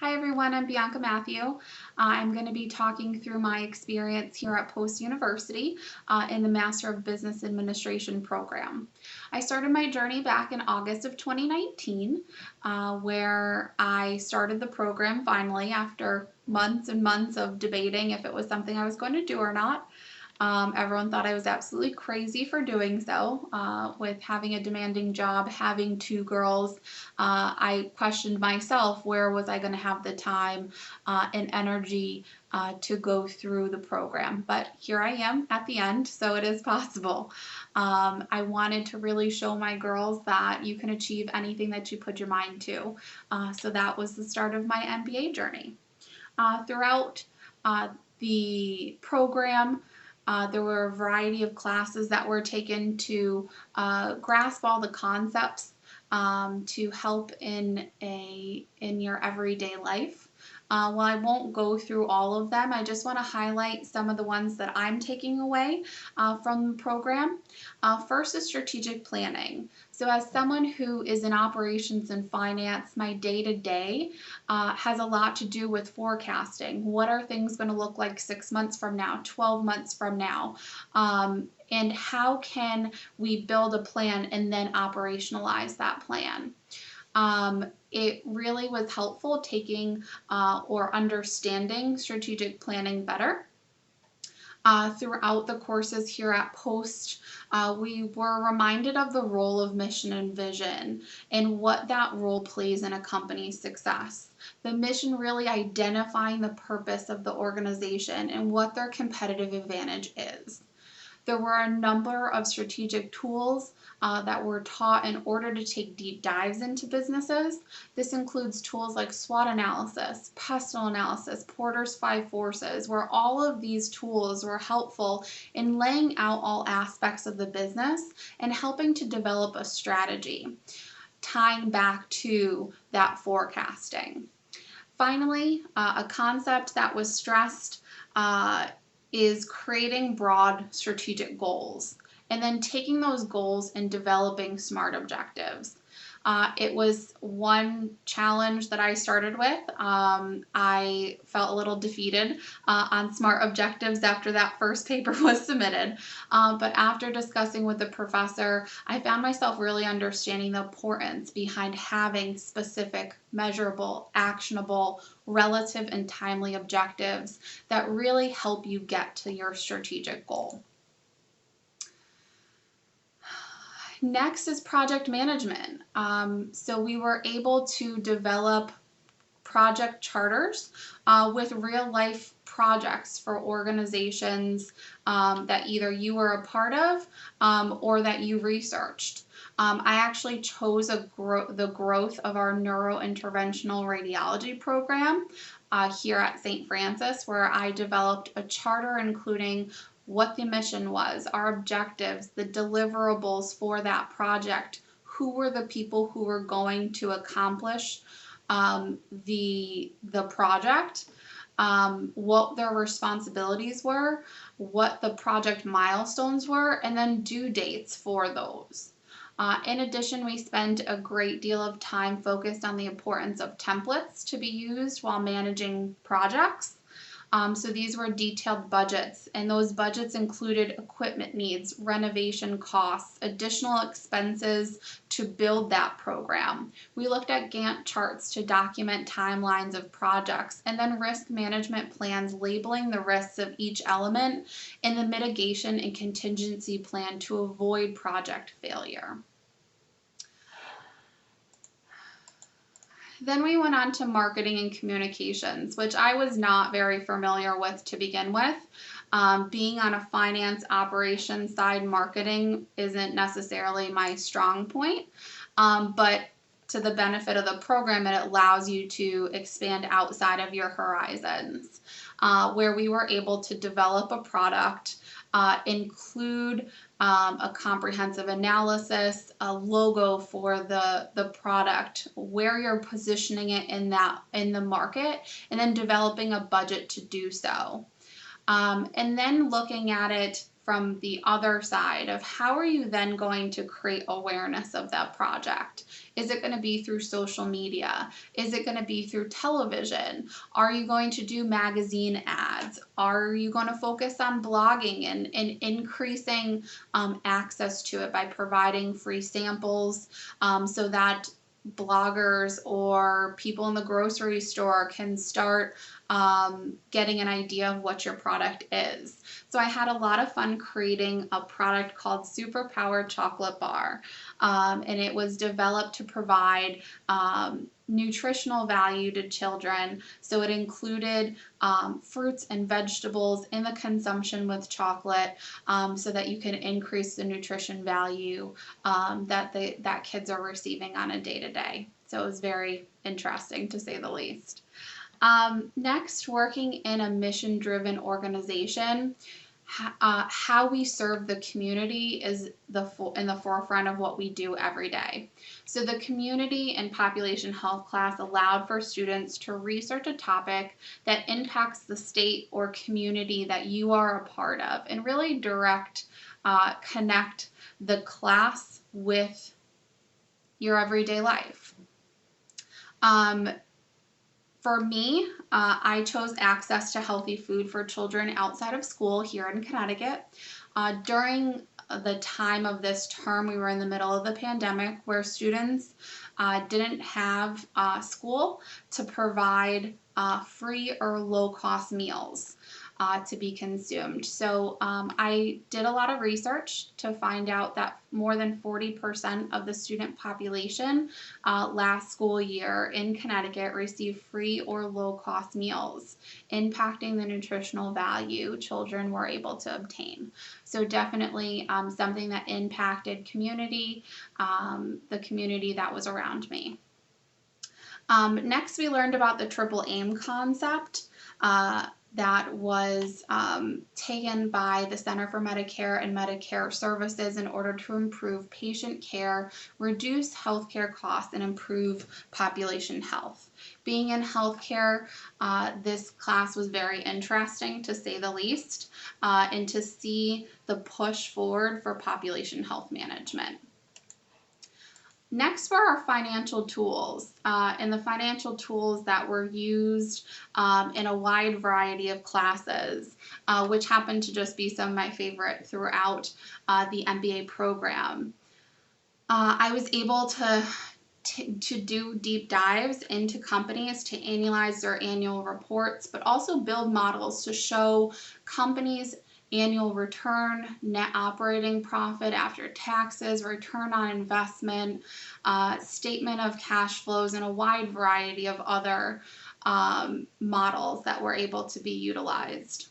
Hi everyone, I'm Bianca Matthew. I'm going to be talking through my experience here at Post University in the Master of Business Administration program. I started my journey back in August of 2019 where I started the program finally after months and months of debating if it was something I was going to do or not. Everyone thought I was absolutely crazy for doing so. With having a demanding job, having two girls, I questioned myself, where was I going to have the time and energy to go through the program? But here I am at the end, so it is possible. I wanted to really show my girls that you can achieve anything that you put your mind to. So that was the start of my MBA journey. Throughout the program, there were a variety of classes that were taken to grasp all the concepts to help in your everyday life. While I won't go through all of them, I just want to highlight some of the ones that I'm taking away from the program. First is strategic planning. So as someone who is in operations and finance, my day-to-day has a lot to do with forecasting. What are things going to look like 6 months from now, 12 months from now? And how can we build a plan and then operationalize that plan? It really was helpful taking or understanding strategic planning better. Throughout the courses here at Post, we were reminded of the role of mission and vision and what that role plays in a company's success. The mission really identifying the purpose of the organization and what their competitive advantage is. There were a number of strategic tools that were taught in order to take deep dives into businesses. This includes tools like SWOT analysis, pestle analysis, Porter's 5 forces, where all of these tools were helpful in laying out all aspects of the business and helping to develop a strategy, tying back to that forecasting. Finally, a concept that was stressed is creating broad strategic goals and then taking those goals and developing SMART objectives. It was one challenge that I started with. I felt a little defeated on SMART objectives after that first paper was submitted. But after discussing with the professor, I found myself really understanding the importance behind having specific, measurable, actionable, relative, and timely objectives that really help you get to your strategic goal. Next is project management. So we were able to develop project charters with real life projects for organizations that either you were a part of or that you researched. I actually chose the growth of our neurointerventional radiology program here at St. Francis, where I developed a charter including what the mission was, our objectives, the deliverables for that project, who were the people who were going to accomplish the project, what their responsibilities were, what the project milestones were, and then due dates for those. In addition, we spent a great deal of time focused on the importance of templates to be used while managing projects. So these were detailed budgets, and those budgets included equipment needs, renovation costs, additional expenses to build that program. We looked at Gantt charts to document timelines of projects, and then risk management plans labeling the risks of each element, and the mitigation and contingency plan to avoid project failure. Then we went on to marketing and communications, which I was not very familiar with to begin with. Being on a finance operations side, marketing isn't necessarily my strong point, but to the benefit of the program, it allows you to expand outside of your horizons, where we were able to develop a product, include a comprehensive analysis, a logo for the product, where you're positioning it in the market, and then developing a budget to do so. And then looking at it from the other side of how are you then going to create awareness of that project? Is it going to be through social media? Is it going to be through television? Are you going to do magazine ads? Are you going to focus on blogging and increasing access to it by providing free samples so that bloggers or people in the grocery store can start getting an idea of what your product is? So I had a lot of fun creating a product called Superpower Chocolate Bar, and it was developed to provide nutritional value to children. So it included fruits and vegetables in the consumption with chocolate, so that you can increase the nutrition value that kids are receiving on a day-to-day. So it was very interesting, to say the least. Next, working in a mission-driven organization, how we serve the community is in the forefront of what we do every day. So the community and population health class allowed for students to research a topic that impacts the state or community that you are a part of, and really connect the class with your everyday life. For me, I chose access to healthy food for children outside of school here in Connecticut. During the time of this term, we were in the middle of the pandemic where students didn't have school to provide free or low-cost meals to be consumed. So I did a lot of research to find out that more than 40% of the student population last school year in Connecticut received free or low-cost meals, impacting the nutritional value children were able to obtain. So definitely something that impacted community, the community that was around me. Next, we learned about the triple aim concept. That was taken by the Center for Medicare and Medicare Services in order to improve patient care, reduce healthcare costs, and improve population health. Being in healthcare, this class was very interesting, to say the least, and to see the push forward for population health management. Next were our financial tools, and the financial tools that were used in a wide variety of classes, which happened to just be some of my favorite throughout the MBA program. I was able to do deep dives into companies to analyze their annual reports, but also build models to show companies' annual return, net operating profit after taxes, return on investment, statement of cash flows, and a wide variety of other models that were able to be utilized.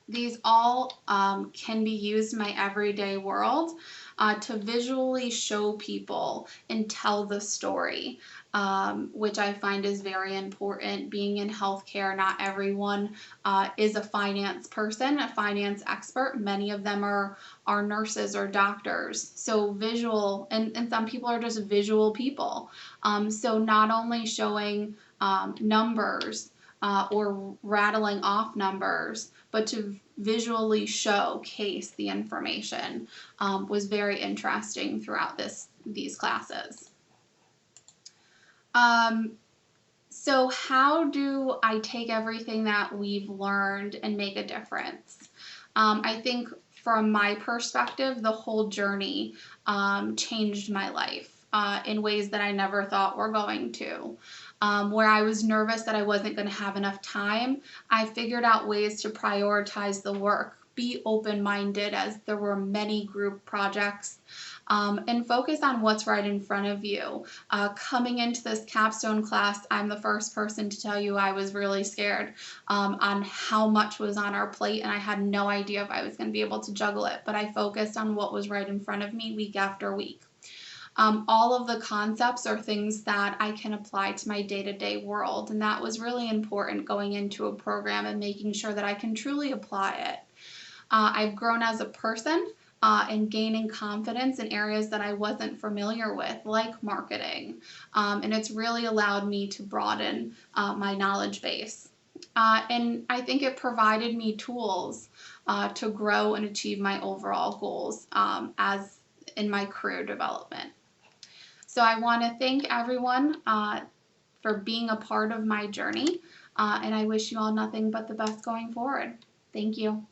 These all can be used in my everyday world to visually show people and tell the story, which I find is very important. Being in healthcare, not everyone is a finance person, a finance expert. Many of them are nurses or doctors. So visual, and some people are just visual people. So not only showing numbers or rattling off numbers, but to visually showcase the information was very interesting throughout these classes. So how do I take everything that we've learned and make a difference? I think from my perspective, the whole journey changed my life in ways that I never thought were going to. Where I was nervous that I wasn't going to have enough time, I figured out ways to prioritize the work, be open-minded as there were many group projects, and focus on what's right in front of you. Coming into this capstone class, I'm the first person to tell you I was really scared on how much was on our plate, and I had no idea if I was going to be able to juggle it, but I focused on what was right in front of me week after week. All of the concepts are things that I can apply to my day-to-day world, and that was really important going into a program and making sure that I can truly apply it. I've grown as a person and gaining confidence in areas that I wasn't familiar with, like marketing, and it's really allowed me to broaden my knowledge base. And I think it provided me tools to grow and achieve my overall goals as in my career development. So I want to thank everyone for being a part of my journey, and I wish you all nothing but the best going forward. Thank you.